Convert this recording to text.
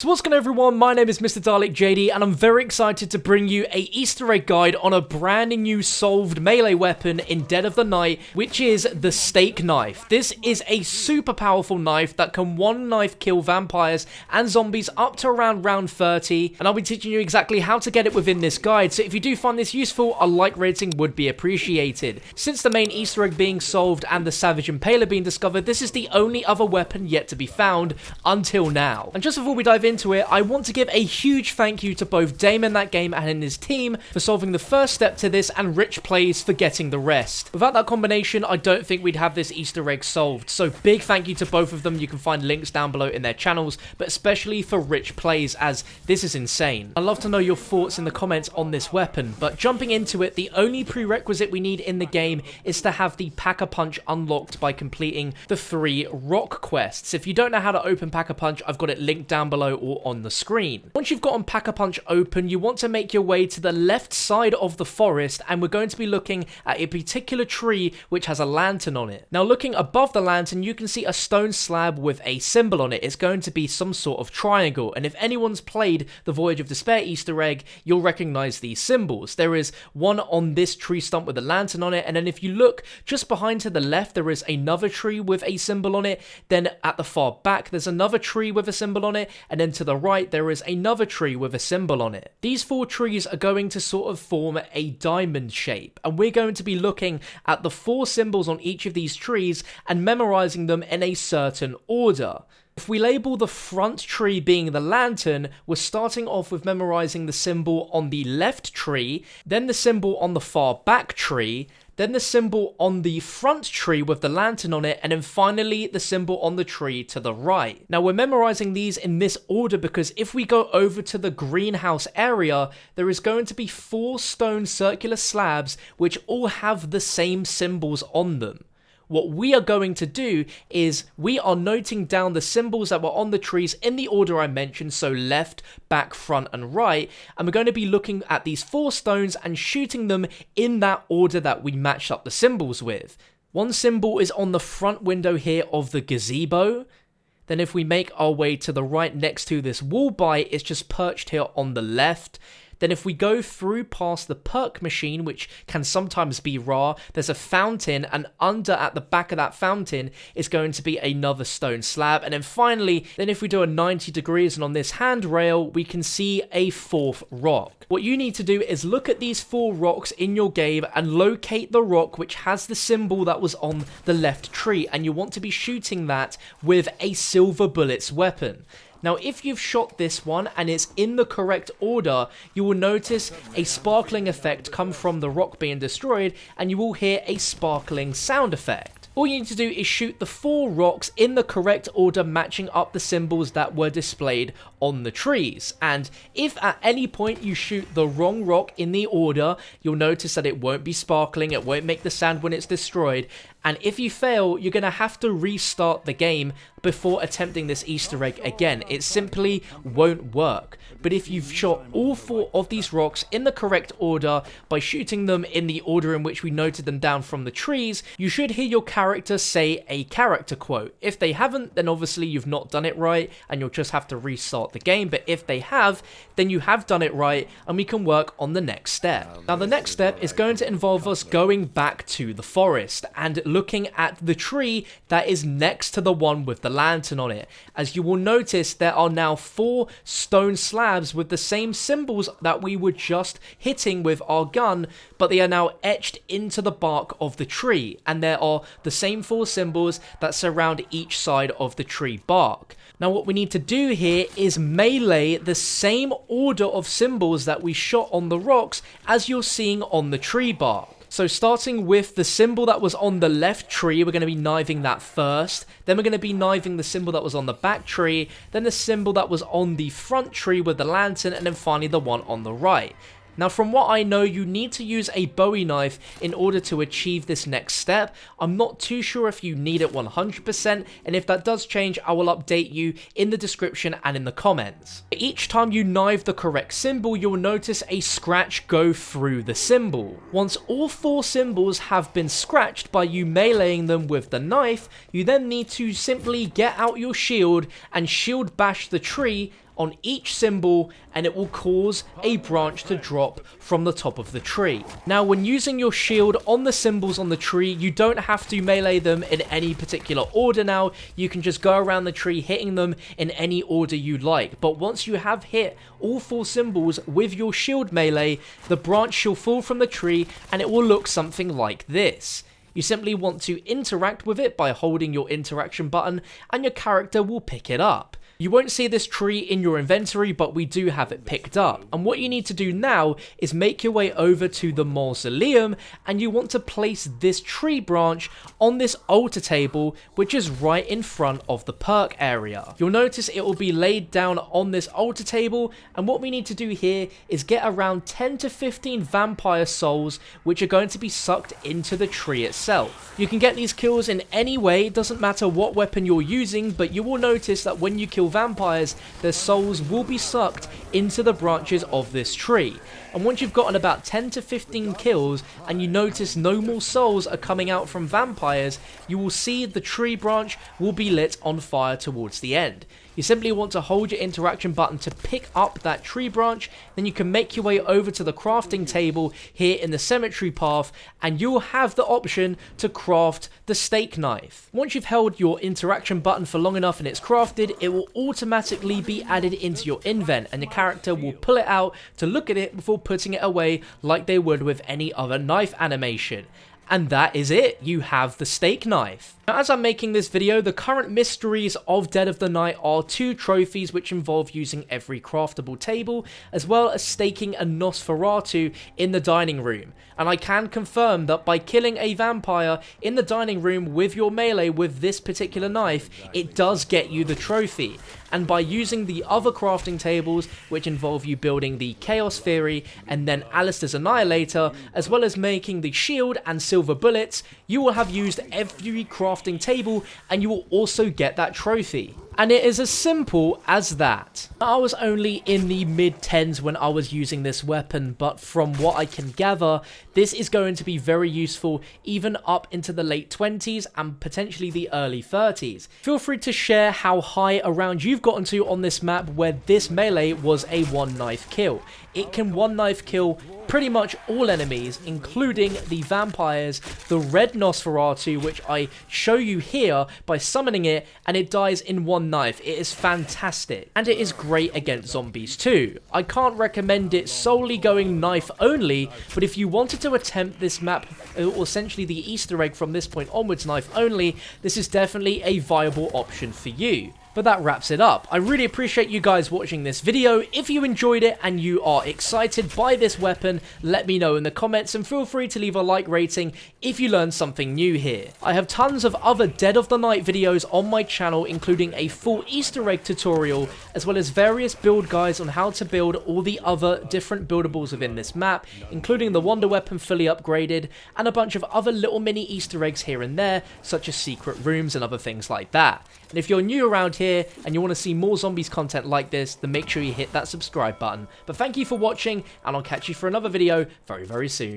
So what's going on everyone, my name is MrDalekJD and I'm very excited to bring you a Easter egg guide on a brand new solved melee weapon in Dead of the Night, which is the Steak Knife. This is a super powerful knife that can one knife kill vampires and zombies up to around round 30, and I'll be teaching you exactly how to get it within this guide, so if you do find this useful, a like rating would be appreciated. Since the main Easter egg being solved and the Savage Impaler being discovered, this is the only other weapon yet to be found until now. And just before we dive into it, I want to give a huge thank you to both Damon that game and his team for solving the first step to this, and Rich Plays for getting the rest. Without that combination, I don't think we'd have this Easter egg solved, so big thank you to both of them. You can find links down below in their channels, but especially for Rich Plays, as this is insane. I'd love to know your thoughts in the comments on this weapon, but jumping into it, the only prerequisite we need in the game is to have the Pack-a-Punch unlocked by completing the 3 rock quests. If you don't know how to open Pack-a-Punch, I've got it linked down below or on the screen. Once you've gotten Pack-a-Punch open, you want to make your way to the left side of the forest, and we're going to be looking at a particular tree which has a lantern on it. Now, looking above the lantern, you can see a stone slab with a symbol on it. It's going to be some sort of triangle, and if anyone's played the Voyage of Despair Easter egg, you'll recognize these symbols. There is one on this tree stump with a lantern on it, and then if you look just behind to the left, there is another tree with a symbol on it. Then at the far back, there's another tree with a symbol on it, and then to the right, there is another tree with a symbol on it. These 4 trees are going to sort of form a diamond shape, and we're going to be looking at the 4 symbols on each of these trees and memorizing them in a certain order. If we label the front tree being the lantern, we're starting off with memorizing the symbol on the left tree, then the symbol on the far back tree, then the symbol on the front tree with the lantern on it, and then finally the symbol on the tree to the right. Now, we're memorizing these in this order because if we go over to the greenhouse area, there is going to be 4 stone circular slabs which all have the same symbols on them. What we are going to do is we are noting down the symbols that were on the trees in the order I mentioned, so left, back, front, and right, and we're going to be looking at these 4 stones and shooting them in that order that we matched up the symbols with. One symbol is on the front window here of the gazebo. Then if we make our way to the right next to this wall bite, it's just perched here on the left. Then if we go through past the perk machine, which can sometimes be raw, there's a fountain, and under at the back of that fountain is going to be another stone slab. And then finally, if we do a 90 degrees and on this handrail, we can see a 4th rock. What you need to do is look at these 4 rocks in your game and locate the rock which has the symbol that was on the left tree, and you want to be shooting that with a silver bullets weapon. Now, if you've shot this one and it's in the correct order, you will notice a sparkling effect come from the rock being destroyed, and you will hear a sparkling sound effect. All you need to do is shoot the 4 rocks in the correct order, matching up the symbols that were displayed on the trees. And if at any point you shoot the wrong rock in the order, you'll notice that it won't be sparkling, it won't make the sound when it's destroyed. And if you fail, you're going to have to restart the game before attempting this Easter egg again. It simply won't work. But if you've shot all 4 of these rocks in the correct order by shooting them in the order in which we noted them down from the trees, you should hear your character say a character quote. If they haven't, then obviously you've not done it right and you'll just have to restart the game. But if they have, then you have done it right and we can work on the next step. Now, the next step is going to involve us going back to the forest and looking at the tree that is next to the one with the lantern on it. As you will notice, there are now 4 stone slabs with the same symbols that we were just hitting with our gun, but they are now etched into the bark of the tree, and there are the same 4 symbols that surround each side of the tree bark. Now, what we need to do here is melee the same order of symbols that we shot on the rocks as you're seeing on the tree bark. So starting with the symbol that was on the left tree, we're going to be knifing that first. Then we're going to be knifing the symbol that was on the back tree. Then the symbol that was on the front tree with the lantern. And then finally the one on the right. Now, from what I know, you need to use a Bowie knife in order to achieve this next step. I'm not too sure if you need it 100%, and if that does change, I will update you in the description and in the comments. Each time you knife the correct symbol, you'll notice a scratch go through the symbol. Once all 4 symbols have been scratched by you meleeing them with the knife, you then need to simply get out your shield and shield bash the tree on each symbol, and it will cause a branch to drop from the top of the tree. Now, when using your shield on the symbols on the tree, you don't have to melee them in any particular order now. You can just go around the tree hitting them in any order you like. But once you have hit all 4 symbols with your shield melee, the branch shall fall from the tree and it will look something like this. You simply want to interact with it by holding your interaction button and your character will pick it up. You won't see this tree in your inventory, but we do have it picked up. And what you need to do now is make your way over to the mausoleum, and you want to place this tree branch on this altar table, which is right in front of the perk area. You'll notice it will be laid down on this altar table, and what we need to do here is get around 10 to 15 vampire souls, which are going to be sucked into the tree itself. You can get these kills in any way, it doesn't matter what weapon you're using, but you will notice that when you kill vampires, their souls will be sucked into the branches of this tree. And once you've gotten about 10 to 15 kills and you notice no more souls are coming out from vampires, you will see the tree branch will be lit on fire towards the end. You simply want to hold your interaction button to pick up that tree branch, then you can make your way over to the crafting table here in the cemetery path, and you'll have the option to craft the steak knife. Once you've held your interaction button for long enough and it's crafted, it will automatically be added into your invent, and your character will pull it out to look at it before putting it away like they would with any other knife animation. And that is it, you have the steak knife. Now, as I'm making this video, the current mysteries of Dead of the Night are 2 trophies which involve using every craftable table, as well as staking a Nosferatu in the dining room. And I can confirm that by killing a vampire in the dining room with your melee with this particular knife, it does get you the trophy. And by using the other crafting tables, which involve you building the Chaos Theory and then Alistair's Annihilator, as well as making the shield and silver bullets, you will have used every crafting table and you will also get that trophy. And it is as simple as that. I was only in the mid-10s when I was using this weapon, but from what I can gather, this is going to be very useful even up into the late 20s and potentially the early 30s. Feel free to share how high around you've gotten to on this map where this melee was a 1-knife kill. It can 1-knife kill pretty much all enemies, including the vampires, the red Nosferatu, which I show you here by summoning it, and it dies in 1 knife. It is fantastic, and it is great against zombies too. I can't recommend it solely going knife only, but if you wanted to attempt this map, or essentially the Easter egg from this point onwards knife only, this is definitely a viable option for you. But that wraps it up. I really appreciate you guys watching this video. If you enjoyed it and you are excited by this weapon, let me know in the comments, and feel free to leave a like rating if you learned something new here. I have tons of other Dead of the Night videos on my channel, including a full Easter egg tutorial, as well as various build guides on how to build all the other different buildables within this map, including the Wonder Weapon fully upgraded, and a bunch of other little mini Easter eggs here and there, such as secret rooms and other things like that. And if you're new around here and you want to see more zombies content like this, then make sure you hit that subscribe button. But thank you for watching, and I'll catch you for another video very, very soon.